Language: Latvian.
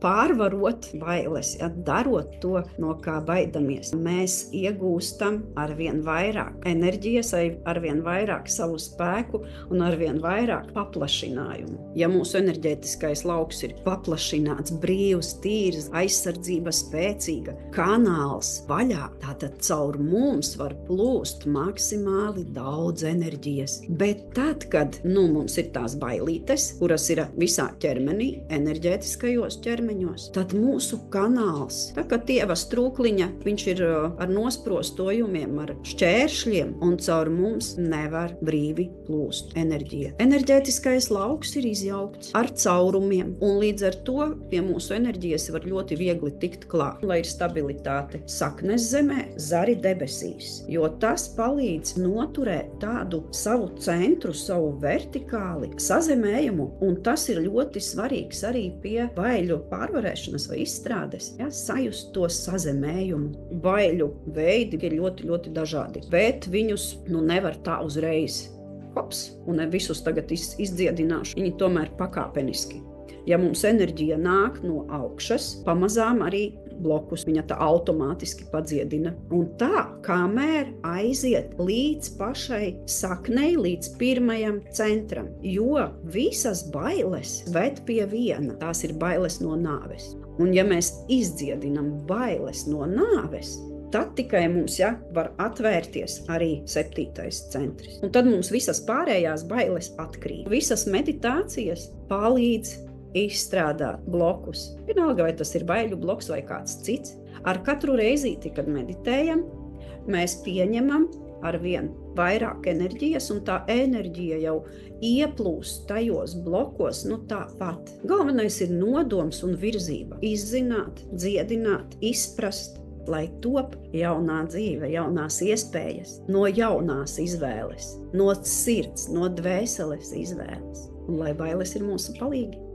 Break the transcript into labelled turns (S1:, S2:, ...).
S1: pārvarot bailes, darot to, no kā baidamies, mēs iegūstam arvien vairāk enerģijas, arvien vairāk savu spēku un arvien vairāk paplašinājumu. Ja mūsu enerģētiskais lauks ir paplašināts, brīvs, tīrs, aizsardzība spēcīga, kanāls vaļā, tātad caur mums var plūst maksimāli daudz enerģijas. Bet tad, kad mums ir tās bailītes, kuras ir visā ķermenī, enerģētiskajos ķermeņos, tad mūsu kanāls, tā kā tieva strūkliņa, viņš ir ar nosprostojumiem, ar šķēršļiem, un caur mums nevar brīvi plūst enerģija. Enerģētiskais lauks ir izjaukts ar caurumiem, un līdz ar to pie mūsu enerģijas var ļoti viegli tikt klāt. Lai ir stabilitāte saknes zemē, zari debesīs, jo tas palīdz noturēt tādu savu centru, savu vertikāli sazemējumu, un tas ir ļoti svarīgs arī pie baiļu pārvarēšanas vai izstrādes, sajust to sazemējumu. Baiļu veidi ir ļoti, ļoti dažādi, bet viņus nevar tā uzreiz un visus tagad izdziedināšu. Viņi tomēr pakāpeniski. Ja mums enerģija nāk no augšas, pamazām arī blokus viņa tā automātiski padziedina. Un tā, kamēr aiziet līdz pašai saknei, līdz pirmajam centram, jo visas bailes ved pie viena, tās ir bailes no nāves. Un ja mēs izdziedinam bailes no nāves, tad tikai mums var atvērties arī 7. centrs. Un tad mums visas pārējās bailes atkrīt. Visas meditācijas palīdz izstrādāt blokus. Vienalga, vai tas ir baiļu bloks vai kāds cits. Ar katru reizīti, kad meditējam, mēs pieņemam arvien vairāk enerģijas, un tā enerģija jau ieplūst tajos blokos, tāpat. Galvenais ir nodoms un virzība. Izzināt, dziedināt, izprast, lai top jaunā dzīve, jaunās iespējas, no jaunās izvēles, no sirds, no dvēseles izvēles. Un lai bailes ir mūsu palīgi.